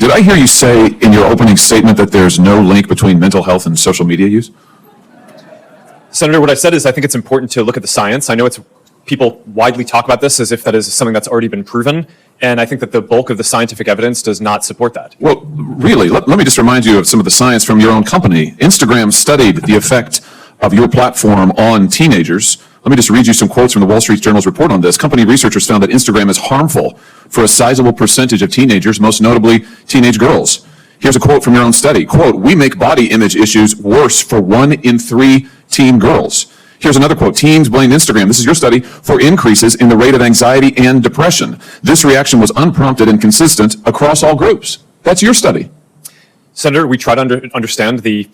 Did I hear you say in your opening statement that there's no link between mental health and social media use? Senator, what I said is I think it's important to look at the science. I know people widely talk about this as if that is something that's already been proven, and I think that the bulk of the scientific evidence does not support that. Well, really, let me just remind you of some of the science from your own company. Instagram studied the effect of your platform on teenagers. Let me just read you some quotes from the Wall Street Journal's report on this. Company researchers found that Instagram is harmful for a sizable percentage of teenagers, most notably teenage girls. Here's a quote from your own study. Quote, "We make body image issues worse for 1 in 3 teen girls." Here's another quote. "Teens blame Instagram," this is your study, "for increases in the rate of anxiety and depression. This reaction was unprompted and consistent across all groups." That's your study. Senator, we try to understand the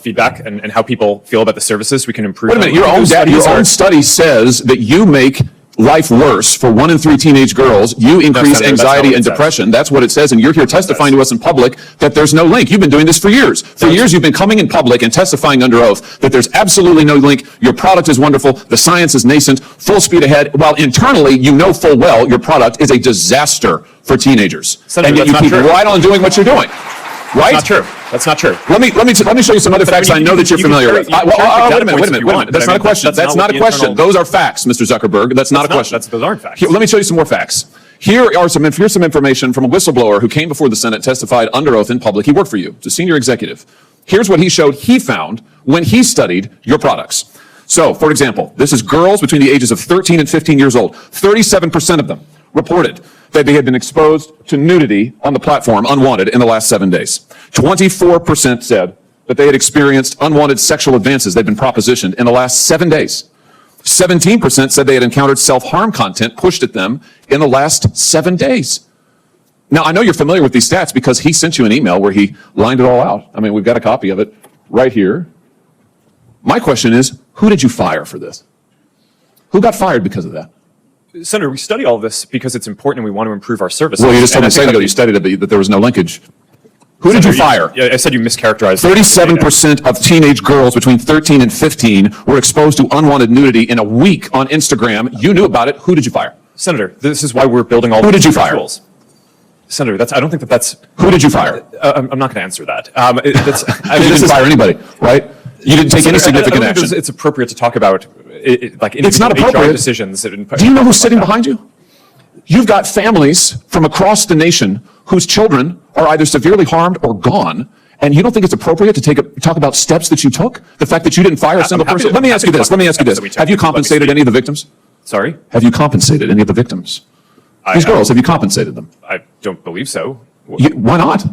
feedback and how people feel about the services. We can improve. Wait a minute, your own study says that you make life worse for 1 in 3 teenage girls. You increase Senator, anxiety and depression. That's what it says, and you're here testifying to us in public that there's no link. You've been doing this for years. For years, you've been coming in public and testifying under oath that there's absolutely no link. Your product is wonderful. The science is nascent, full speed ahead, while internally, you know full well your product is a disaster for teenagers. Senator, and yet you keep right on doing what you're doing. Right? Not true. That's not true. Let me show you some other facts I know that you're familiar with. Wait a minute. That's not a question. That's not a question. Those are facts, Mr. Zuckerberg. That's not a question. Those aren't facts. Let me show you some more facts. Here's some information from a whistleblower who came before the Senate, testified under oath in public. He worked for you. He's a senior executive. Here's what he showed he found when he studied your products. So, for example, this is girls between the ages of 13 and 15 years old. 37% of them reported that they had been exposed to nudity on the platform unwanted in the last 7 days. 24% said that they had experienced unwanted sexual advances they'd been propositioned in the last 7 days. 17% said they had encountered self-harm content pushed at them in the last 7 days. Now, I know you're familiar with these stats because he sent you an email where he lined it all out. I mean, we've got a copy of it right here. My question is, who did you fire for this? Who got fired because of that? Senator, we study all of this because it's important and we want to improve our services. Well, you just told me a second ago you studied it, that there was no linkage. Who did you fire? I said you mischaracterized. 37% of teenage girls between 13 and 15 were exposed to unwanted nudity in a week on Instagram. You knew about it. Who did you fire? Senator, this is why we're building all. Who did you fire? Tools. Senator, I don't think that's. Who did you fire? I'm not going to answer that. You didn't fire anybody, right? You didn't take any significant action. It's appropriate to talk about it's not appropriate. HR decisions. Do you know who's sitting behind you? You've got families from across the nation whose children are either severely harmed or gone, and you don't think it's appropriate to talk about steps that you took? The fact that you didn't fire a single person? Let me ask you this. Have you compensated any of the victims? Sorry? Have you compensated any of the victims? These girls, have you compensated them? I don't believe so. Why not?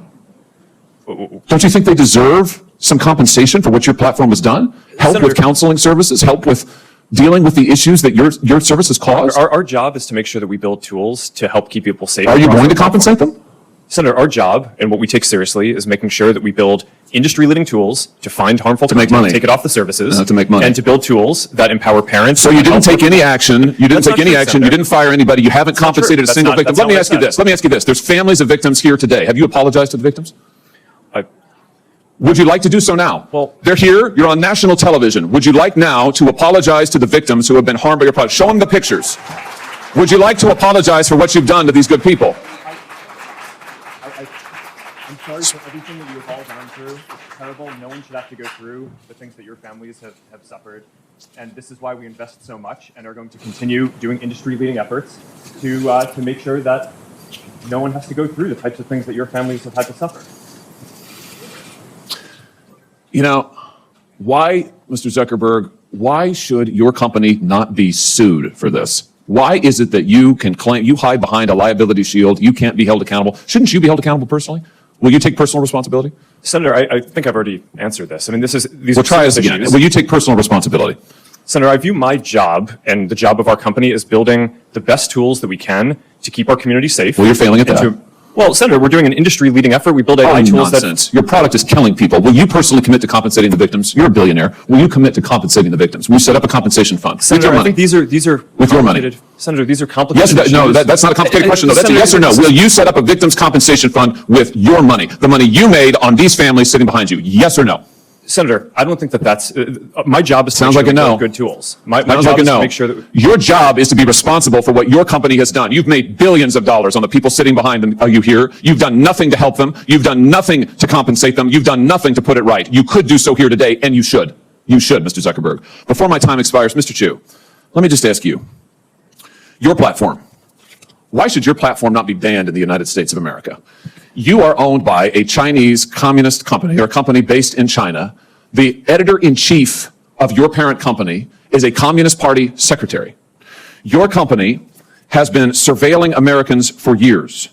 Don't you think they deserve some compensation for what your platform has done? Help Senator, with counseling services? Help with dealing with the issues that your services cause? Our job is to make sure that we build tools to help keep people safe. Are you going to compensate them? Senator, our job and what we take seriously is making sure that we build industry-leading tools to find harmful content, make money, take it off the services, to make money, and to build tools that empower parents. So you didn't take any action. You didn't take any action. You didn't fire anybody. You haven't compensated a single victim. Let me ask you this. There's families of victims here today. Have you apologized to the victims? Would you like to do so now? Well, they're here. You're on national television. Would you like now to apologize to the victims who have been harmed by your product? Show them the pictures. Would you like to apologize for what you've done to these good people? I'm sorry for everything that you've all gone through. It's terrible. No one should have to go through the things that your families have suffered. And this is why we invest so much and are going to continue doing industry-leading efforts to make sure that no one has to go through the types of things that your families have had to suffer. You know, why, Mr. Zuckerberg, why should your company not be sued for this? Why is it that you can claim, you hide behind a liability shield, you can't be held accountable? Shouldn't you be held accountable personally? Will you take personal responsibility? Senator, I think I've already answered this. I mean, these well, try us again. Will you take personal responsibility? Senator, I view my job and the job of our company as building the best tools that we can to keep our community safe. Well, you're failing at that. Well, Senator, we're doing an industry-leading effort. We build AI tools nonsense. Your product is killing people. Will you personally commit to compensating the victims? You're a billionaire. Will you commit to compensating the victims? Will you set up a compensation fund? Senator, with your money? I think these are with your money. Senator, these are complicated. Yes, no, that's not a complicated question. No, that's a yes or no. Will you set up a victims compensation fund with your money, the money you made on these families sitting behind you? Yes or no? Senator, I don't think that that's my job is to Sounds make sure like a we no. build good tools. My Sounds job like a is to no. make sure that Your job is to be responsible for what your company has done. You've made billions of dollars on the people sitting behind them, you here. You've done nothing to help them. You've done nothing to compensate them. You've done nothing to put it right. You could do so here today, and you should. You should, Mr. Zuckerberg. Before my time expires, Mr. Shou, let me just ask you, your platform, why should your platform not be banned in the United States of America? You are owned by a Chinese communist company, or a company based in China. The editor-in-chief of your parent company is a Communist Party secretary. Your company has been surveilling Americans for years.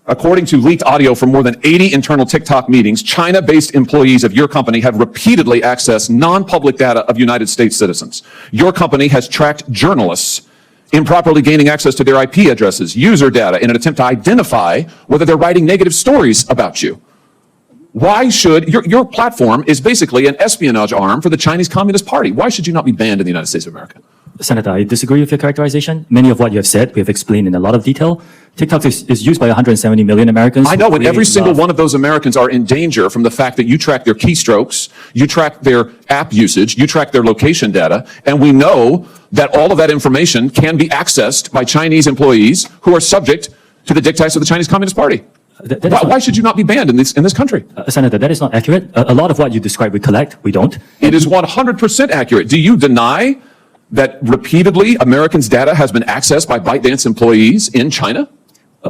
According to leaked audio from more than 80 internal TikTok meetings, China-based employees of your company have repeatedly accessed non-public data of United States citizens. Your company has tracked journalists improperly gaining access to their IP addresses, user data, in an attempt to identify whether they're writing negative stories about you. Why should, your platform is basically an espionage arm for the Chinese Communist Party. Why should you not be banned in the United States of America? Senator, I disagree with your characterization. Many of what you have said, we have explained in a lot of detail. TikTok is used by 170 million Americans. I know, and every single love. one of those Americans are in danger from the fact that you track their keystrokes, you track their app usage, you track their location data, and we know that all of that information can be accessed by Chinese employees who are subject to the dictates of the Chinese Communist Party. Why should you not be banned in this country? Senator, that is not accurate. A lot of what you describe we collect, we don't. It is 100% accurate. Do you deny that repeatedly Americans' data has been accessed by ByteDance employees in China?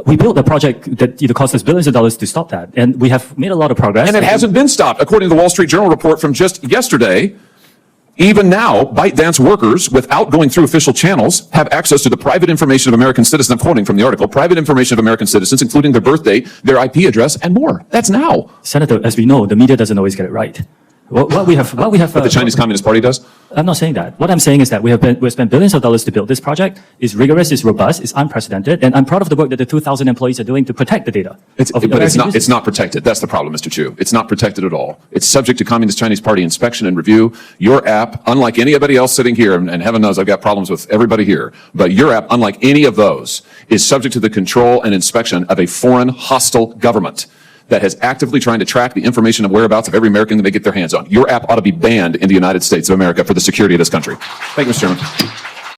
We built a project that cost us billions of dollars to stop that, and we have made a lot of progress. And it hasn't been stopped. According to the Wall Street Journal report from just yesterday, even now, ByteDance workers, without going through official channels, have access to the private information of American citizens. I'm quoting from the article, private information of American citizens, including their birth date, their IP address, and more. That's now. Senator, as we know, the media doesn't always get it right. What we have. But the Chinese Communist Party does? I'm not saying that. What I'm saying is that we've spent billions of dollars to build this project. It's rigorous, it's robust, it's unprecedented, and I'm proud of the work that the 2,000 employees are doing to protect the data. But it's not protected. That's the problem, Mr. Shou. It's not protected at all. It's subject to Communist Chinese Party inspection and review. Your app, unlike anybody else sitting here, and heaven knows I've got problems with everybody here, but your app, unlike any of those, is subject to the control and inspection of a foreign hostile government that has actively trying to track the information and whereabouts of every American that they get their hands on. Your app ought to be banned in the United States of America for the security of this country. Thank you, Mr. Chairman.